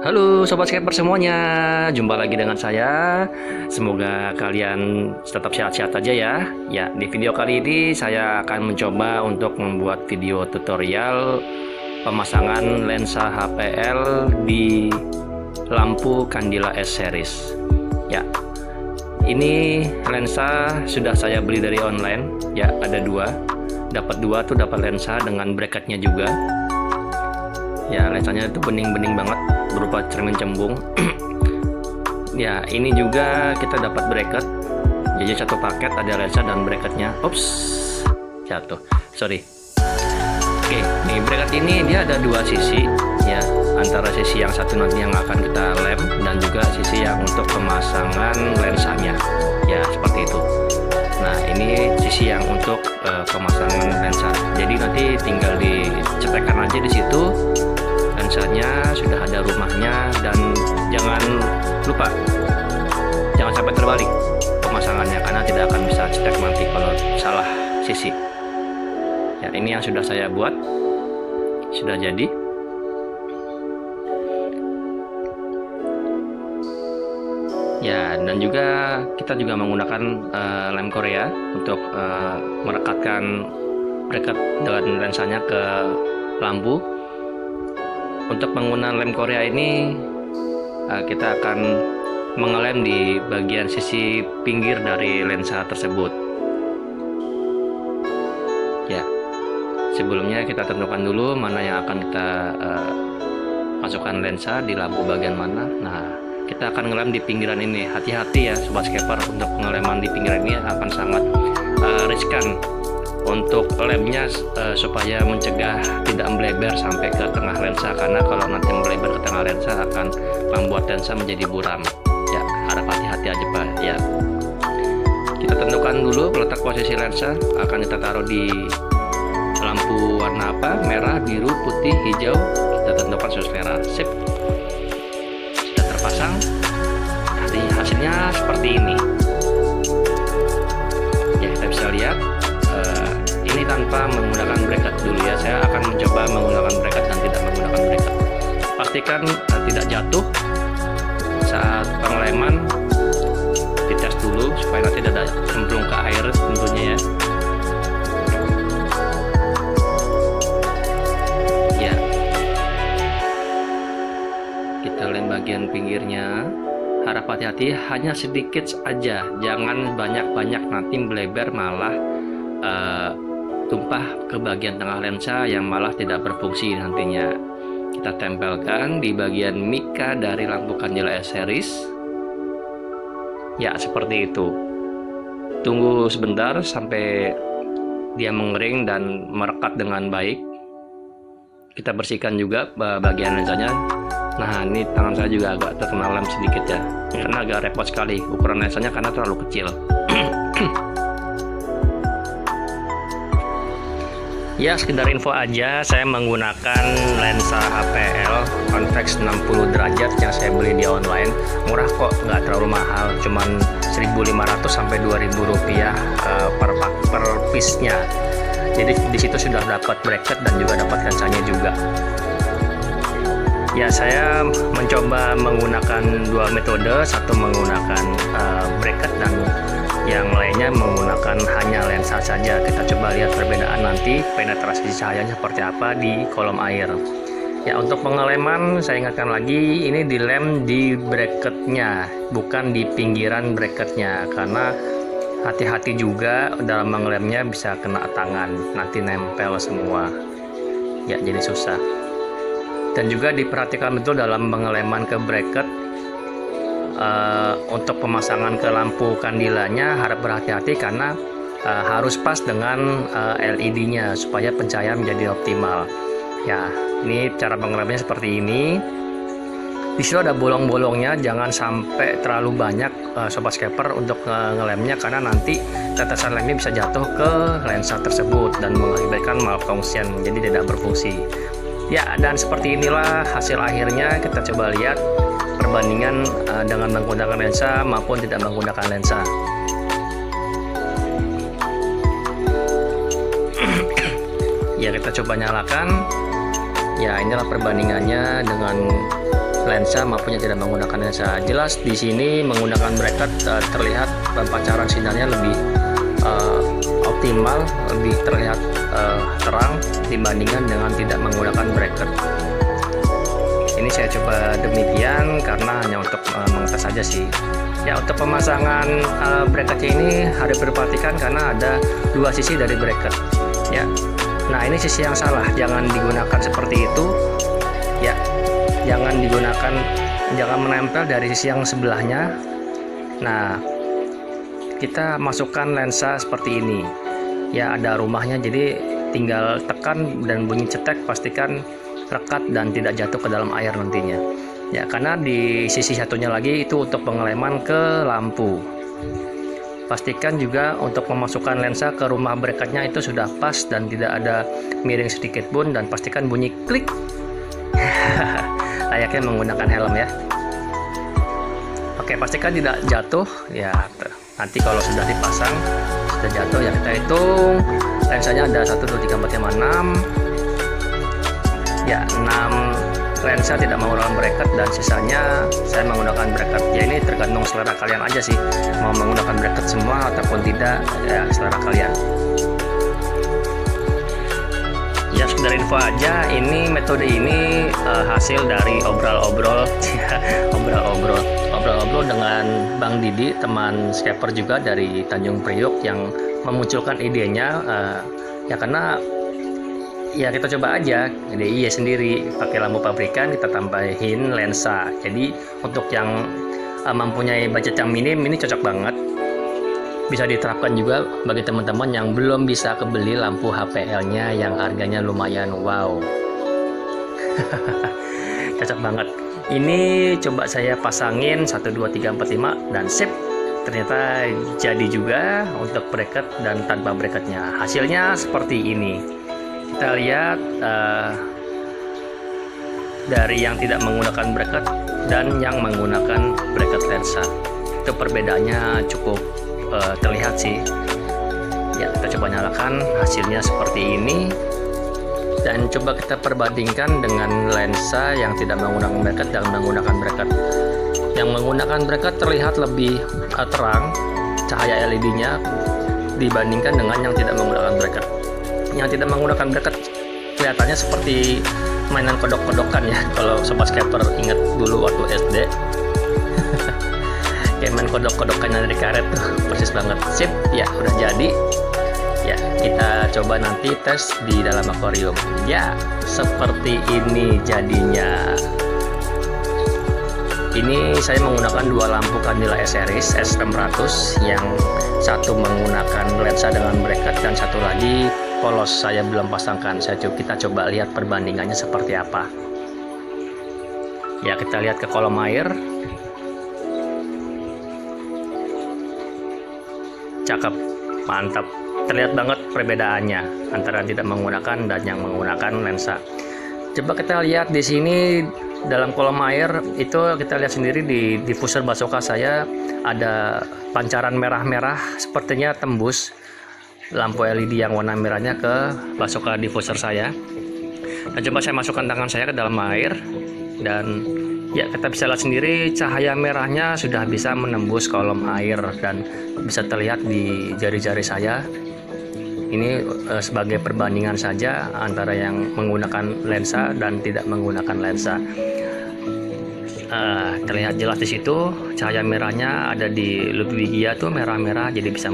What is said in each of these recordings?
Halo Sobat Scaper semuanya, jumpa lagi dengan saya. Semoga kalian tetap sehat-sehat aja ya. Ya, di video kali ini saya akan mencoba untuk membuat video tutorial pemasangan lensa HPL di lampu Candila S series. Ya, ini lensa sudah saya beli dari online. Ya, ada dua. Dapat dua tuh, dapat lensa dengan bracketnya juga. Ya, lensanya itu bening-bening banget, berupa cermin cembung. Ya, ini juga kita dapat bracket. Jadi satu paket ada lensa dan bracketnya. Ups, jatuh. Sorry. Oke, nih bracket ini dia ada dua sisi, ya. Antara sisi yang satu nanti yang akan kita lem dan juga sisi yang untuk pemasangan lensanya. Ya, seperti itu. Nah, ini sisi yang untuk pemasangan lensa. Jadi nanti tinggal dicetekan aja di situ. Lensanya sudah ada rumahnya, dan jangan lupa jangan sampai terbalik pemasangannya karena tidak akan bisa cetek nanti kalau salah sisi. Ya, ini yang sudah saya buat, sudah jadi. Ya, dan juga kita juga menggunakan lem Korea untuk merekatkan bracket dengan lensanya ke lampu. Untuk penggunaan lem Korea ini kita akan mengelem di bagian sisi pinggir dari lensa tersebut. Ya, sebelumnya kita tentukan dulu mana yang akan kita masukkan lensa di lampu bagian mana. Nah, kita akan ngelem di pinggiran ini. Hati-hati ya Sobat Scaper, untuk pengeleman di pinggiran ini akan sangat riskan untuk lemnya, supaya mencegah tidak melebar sampai ke tengah lensa, karena kalau nanti melebar ke tengah lensa akan membuat lensa menjadi buram. Ya, harap hati-hati aja Pak ya. Kita tentukan dulu letak posisi lensa, akan kita taruh di lampu warna apa, merah, biru, putih, hijau. Kita tentukan sesuai selera. Sip, sudah terpasang. Jadi hasilnya seperti ini ya, kita bisa lihat. Ini tanpa menggunakan bracket dulu ya. Saya akan mencoba menggunakan bracket dan tidak menggunakan bracket. Pastikan tidak jatuh saat pengeleman. Dites dulu supaya nanti tidak cemplung ke air tentunya ya. Ya, kita lem bagian pinggirnya. Harap hati-hati, hanya sedikit aja, jangan banyak-banyak, nanti melebar malah tumpah ke bagian tengah lensa yang malah tidak berfungsi nantinya. Kita tempelkan di bagian mika dari lampu Candila S series. Ya, seperti itu. Tunggu sebentar sampai dia mengering dan merekat dengan baik. Kita bersihkan juga bagian lensanya. Nah, ini tangan saya juga agak terkena lem sedikit ya, karena agak repot sekali ukuran lensanya karena terlalu kecil. Ya, sekedar info aja, saya menggunakan lensa HPL convex 60 derajat yang saya beli di online. Murah kok, nggak terlalu mahal, cuman 1.500 sampai 2.000 rupiah per piece-nya. Jadi di situ sudah dapat bracket dan juga dapat lensanya juga. Ya, saya mencoba menggunakan dua metode, satu menggunakan bracket dan yang lainnya menggunakan hanya lensa saja. Kita coba lihat perbedaan nanti penetrasi cahayanya seperti apa di kolom air. Ya, untuk pengeleman saya ingatkan lagi, ini dilem di bracketnya, bukan di pinggiran bracketnya, karena hati-hati juga dalam mengelemnya, bisa kena tangan, nanti nempel semua. Ya, jadi susah. Dan juga diperhatikan betul dalam pengeleman ke bracket. Untuk pemasangan ke lampu kandilanya harap berhati-hati karena harus pas dengan LED-nya supaya pencahayaan menjadi optimal. Ya, ini cara pengelemannya seperti ini. Di situ ada bolong-bolongnya, jangan sampai terlalu banyak Sobat Scaper untuk ngelemnya, karena nanti tetesan lemnya bisa jatuh ke lensa tersebut dan mengakibatkan malfunction, jadi tidak berfungsi. Ya, dan seperti inilah hasil akhirnya. Kita coba lihat perbandingan dengan menggunakan lensa maupun tidak menggunakan lensa. Ya, kita coba nyalakan. Ya, inilah perbandingannya dengan lensa maupun yang tidak menggunakan lensa. Jelas di sini menggunakan bracket terlihat pancaran sinarnya lebih optimal, lebih terlihat terang dibandingkan dengan tidak menggunakan bracket. Ini saya coba demikian karena hanya untuk mengetes saja sih. Ya, untuk pemasangan bracketnya ini harus diperhatikan karena ada dua sisi dari bracket. Ya, nah ini sisi yang salah, jangan digunakan seperti itu. Ya, jangan menempel dari sisi yang sebelahnya. Nah, kita masukkan lensa seperti ini. Ya, ada rumahnya, jadi tinggal tekan dan bunyi cetek, pastikan rekat dan tidak jatuh ke dalam air nantinya. Ya, karena di sisi satunya lagi itu untuk pengeleman ke lampu. Pastikan juga untuk memasukkan lensa ke rumah bracketnya itu sudah pas dan tidak ada miring sedikit pun, dan pastikan bunyi klik. Layaknya menggunakan helm ya. Oke, pastikan tidak jatuh ya. Nanti kalau sudah dipasang, sudah jatuh ya, kita hitung lensanya ada 1 2 3 4 5 6. Ya, 6 lensa tidak menggunakan bracket dan sisanya saya menggunakan bracket. Ya, ini tergantung selera kalian aja sih, mau menggunakan bracket semua ataupun tidak, ya selera kalian. Ya, sekedar info aja, ini metode ini hasil dari obrol-obrol dengan Bang Didi, teman skaper juga dari Tanjung Priok, yang memunculkan idenya. Ya karena ya kita coba aja DIY sendiri pakai lampu pabrikan, kita tambahin lensa. Jadi untuk yang mempunyai budget yang minim, ini cocok banget. Bisa diterapkan juga bagi teman-teman yang belum bisa kebeli lampu HPL-nya yang harganya lumayan wow. Cocok banget. Ini coba saya pasangin 1 2 3 4 5 dan sip. Ternyata jadi juga untuk bracket dan tanpa bracketnya. Hasilnya seperti ini. Kita lihat dari yang tidak menggunakan bracket dan yang menggunakan bracket lensa, itu perbedaannya cukup terlihat sih. Ya, kita coba nyalakan, hasilnya seperti ini, dan coba kita perbandingkan dengan lensa yang tidak menggunakan bracket dan menggunakan bracket. Yang menggunakan bracket terlihat lebih terang cahaya LED-nya dibandingkan dengan yang tidak menggunakan bracket. Yang tidak menggunakan bracket kelihatannya seperti mainan kodok-kodokan ya, kalau sobat skaper ingat dulu waktu SD. Kayak main kodok-kodokannya dari karet tuh, persis banget. Sip, ya udah jadi. Ya, kita coba nanti tes di dalam akuarium. Ya, seperti ini jadinya. Ini saya menggunakan dua lampu Candela S-Series S600, yang satu menggunakan lensa dengan bracket dan satu lagi polos, saya belum pasangkan. Kita coba lihat perbandingannya seperti apa. Ya, kita lihat ke kolom air. Cakep, mantap. Terlihat banget perbedaannya antara yang tidak menggunakan dan yang menggunakan lensa. Coba kita lihat di sini dalam kolom air itu, kita lihat sendiri di diffuser Basoka saya ada pancaran merah-merah, sepertinya tembus lampu LED yang warna merahnya ke Basoka diffuser saya. Nah, coba saya masukkan tangan saya ke dalam air dan ya, kita bisa lihat sendiri cahaya merahnya sudah bisa menembus kolom air dan bisa terlihat di jari-jari saya. Ini sebagai perbandingan saja antara yang menggunakan lensa dan tidak menggunakan lensa. Terlihat jelas di situ cahaya merahnya ada di Ludwigia tuh merah-merah, jadi bisa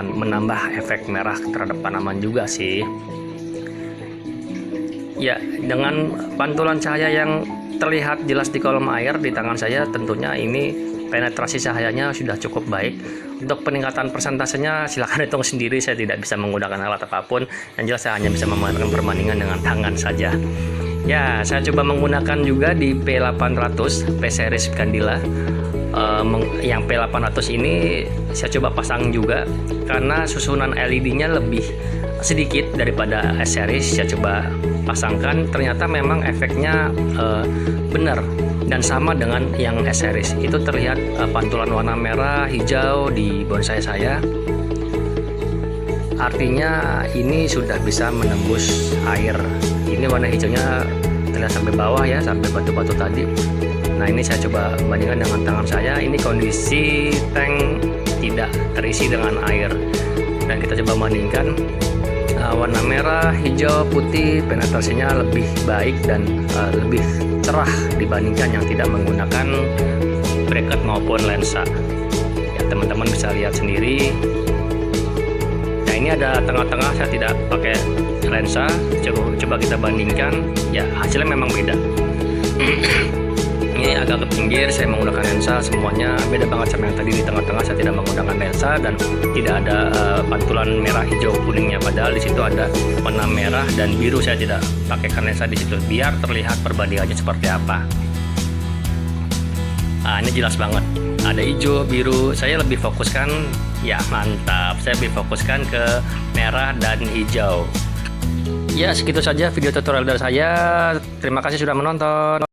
menambah efek merah terhadap tanaman juga sih. Ya, dengan pantulan cahaya yang terlihat jelas di kolom air di tangan saya, tentunya ini penetrasi cahayanya sudah cukup baik. Untuk peningkatan persentasenya silahkan hitung sendiri, saya tidak bisa menggunakan alat apapun. Yang jelas saya hanya bisa melakukan perbandingan dengan tangan saja. Ya, saya coba menggunakan juga di P800 P-Series Candela. Yang P800 ini saya coba pasang juga karena susunan LED-nya lebih sedikit daripada S-Series. Saya coba pasangkan, ternyata memang efeknya benar dan sama dengan yang S-Series. Itu terlihat pantulan warna merah hijau di bonsai saya, artinya ini sudah bisa menembus air. Ini warna hijaunya terlihat sampai bawah ya, sampai batu-batu tadi. Nah ini saya coba bandingkan dengan tangan saya. Ini kondisi tank tidak terisi dengan air, dan kita coba bandingkan warna merah, hijau, putih, penetrasinya lebih baik dan lebih cerah dibandingkan yang tidak menggunakan bracket maupun lensa. Ya teman-teman bisa lihat sendiri. Nah ini ada tengah-tengah, saya tidak pakai lensa. Coba kita bandingkan, ya hasilnya memang beda. Ini agak ke pinggir, saya menggunakan lensa, semuanya beda banget sama yang tadi di tengah-tengah. Saya tidak menggunakan lensa dan tidak ada pantulan merah, hijau, kuningnya. Padahal di situ ada warna merah dan biru. Saya tidak pakaikan lensa di situ biar terlihat perbandingannya seperti apa. Nah, ini jelas banget. Ada hijau, biru. Saya lebih fokuskan, ya mantap. Saya lebih fokuskan ke merah dan hijau. Ya segitu saja video tutorial dari saya. Terima kasih sudah menonton.